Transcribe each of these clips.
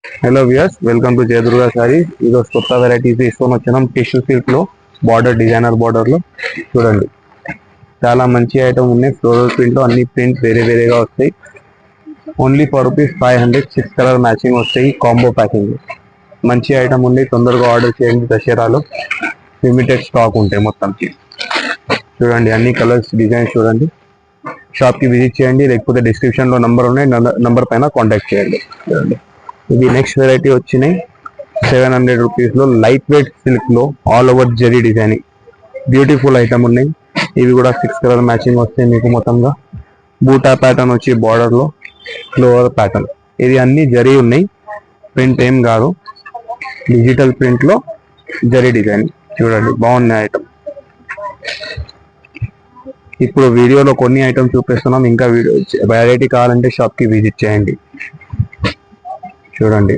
Hello viewers, welcome to Jayadurga saris. ఈరోజు కొత్త varieties తీసుకొని వచ్చినాం. టిష్యూ సిల్క్ లో బార్డర్, డిజైనర్ బార్డర్ లో చూడండి, చాలా మంచి ఐటమ్ ఉన్నాయి. ఫ్లోరల్ ప్రింట్ లో అన్ని ప్రింట్స్ వేరే వేరేగా వస్తాయి. Only for ₹500. 6 కలర్ మ్యాచింగ్ వస్తాయి. కాంబో ప్యాకింగ్ మంచి ఐటమ్ ఉంది. తొందరగా ఆర్డర్ చేయండి. దసరాలో లిమిటెడ్ స్టాక్ ఉంటాయి మొత్తం. చూడండి, అన్ని కలర్స్, డిజైన్స్ చూడండి. షాప్ కి విజిట్ చేయండి, లేకపోతే డిస్క్రిప్షన్ లో నంబర్ ఉన్నాయి, నంబర్ పైన కాంటాక్ట్ చేయండి. చూడండి, ఇది నెక్స్ట్ వెరైటీ వచ్చినాయి. ₹700 లో లైట్ వెయిట్ సిల్క్ లో all over zari designing beautiful item ఉన్నాయి. ఇవి కూడా 6 కలర్ మ్యాచింగ్ వస్తాయి మీకు. మొత్తంగా బూటా ప్యాటర్న్ వచ్చి బార్డర్ లో ఫ్లోవర్ ప్యాటర్న్. ఇది అన్ని జరీ ఉన్నాయి, ప్రింట్ ఏం కాదు. డిజిటల్ ప్రింట్ లో జరీ డిజైన్ చూడండి, బాగున్నాయి ఐటమ్. ఇప్పుడు వీడియోలో కొన్ని ఐటమ్ చూపిస్తున్నాం. ఇంకా వీడియో వెరైటీ కావాలంటే షాప్ కి విజిట్ చేయండి. చూడండి,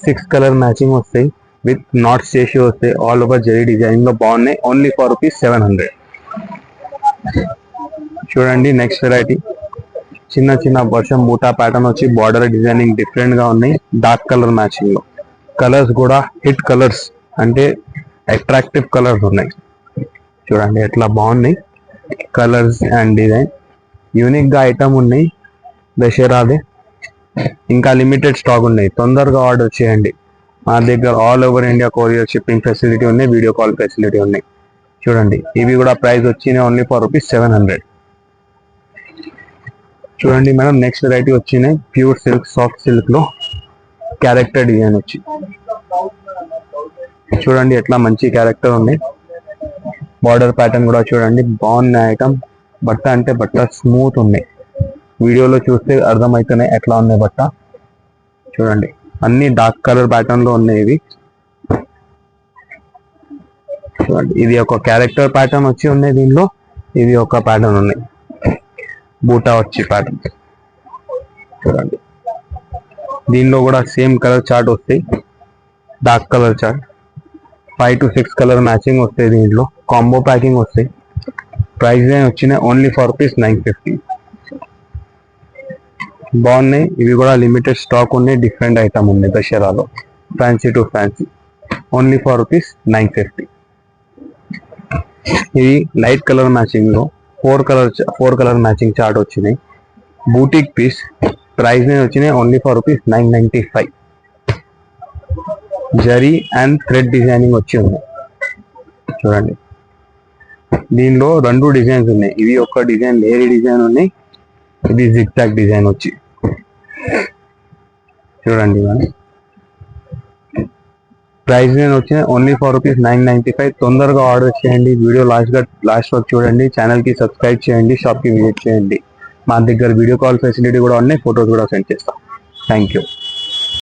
6 కలర్ మ్యాచింగ్ వస్తాయి, విత్ నాట్స్ చేసి వస్తాయి. ఆల్ ఓవర్ జరీ డిజైన్ లో బాగున్నాయి. Only for ₹700. చూడండి, నెక్స్ట్ వెరైటీ చిన్న చిన్న వర్షం బూటా ప్యాటర్న్ వచ్చి బార్డర్ డిజైనింగ్ డిఫరెంట్ గా ఉన్నాయి. డార్క్ కలర్ మ్యాచింగ్ లో కలర్స్ కూడా హిట్ కలర్స్, అంటే అట్రాక్టివ్ కలర్స్ ఉన్నాయి. చూడండి ఎట్లా బాగున్నాయి కలర్స్ అండ్ డిజైన్. యూనిక్ గా ఐటమ్ ఉన్నాయి. దసరాదే ఇంకా లిమిటెడ్ స్టాక్ ఉన్నాయి. తొందరగా ఆర్డర్ చేయండి. మా దగ్గర all over India courier shipping facility ఉన్నాయి, వీడియో కాల్ ఫెసిలిటీ ఉన్నాయి. చూడండి, ఇవి కూడా ప్రైస్ వచ్చినాయి ఓన్లీ ఫర్ ₹700. చూడండి మేడం, నెక్స్ట్ వెరైటీ వచ్చినాయి. ప్యూర్ సిల్క్, సాఫ్ట్ సిల్క్ లో క్యారెక్టర్ డిజైన్ వచ్చి చూడండి ఎట్లా మంచి క్యారెక్టర్ ఉంది. బార్డర్ ప్యాటర్న్ కూడా చూడండి, బాగున్నాయి ఐటమ్. బట్ట అంటే బట్ట స్మూత్ ఉన్నాయి. వీడియోలో చూస్తే అర్థమవుతున్నాయి ఎట్లా ఉన్నాయి బట్ట. చూడండి, అన్ని డార్క్ కలర్ ప్యాటర్న్ లో ఉన్నాయి ఇవి. చూడండి, ఇది ఒక క్యారెక్టర్ ప్యాటర్న్ వచ్చి ఉన్నాయి దీనిలో. ఇది ఒక ప్యాటర్న్ ఉన్నాయి, బూటా వచ్చి ప్యాటర్న్. చూడండి, దీనిలో కూడా సేమ్ కలర్ చార్ట్ వస్తాయి, dark colour chart. 5 to 6 colour matching వస్తాయి. దీంట్లో కాంబో ప్యాకింగ్ వస్తాయి. ప్రైస్ వచ్చినాయి ఓన్లీ ఫర్ ₹950. బాగున్నాయి. ఇవి కూడా లిమిటెడ్ స్టాక్ ఉన్నాయి. డిఫరెంట్ ఐటమ్ ఉన్నాయి దసరాలో, fancy to fancy. Only for ₹950. ఇది లైట్ కలర్ మ్యాచింగ్ లో 4 కలర్ మ్యాచింగ్ చార్ట్ వచ్చినాయి. Boutique piece. ప్రైస్ వచ్చినాయి only for ₹995. Zari and thread designing వచ్చి ఉంది. చూడండి, దీనిలో 2 డిజైన్స్ ఉన్నాయి. ఇవి ఒక డిజైన్, లేయర్ డిజైన్ ఉన్నాయి. ఇది జిగ్జాగ్ డిజైన్ వచ్చి చూడండి. ప్రైస్ వచ్చిన ఓన్లీ ఫర్ ₹995. తొందరగా ఆర్డర్ చేయండి. వీడియో లాస్ట్ వరకు చూడండి. ఛానల్ కి సబ్స్క్రైబ్ చేయండి. షాప్ కి విజిట్ చేయండి. మా దగ్గర వీడియో కాల్ ఫెసిలిటీ కూడా ఉన్నాయి. ఫొటోస్ కూడా సెండ్ చేస్తాం. Thank you.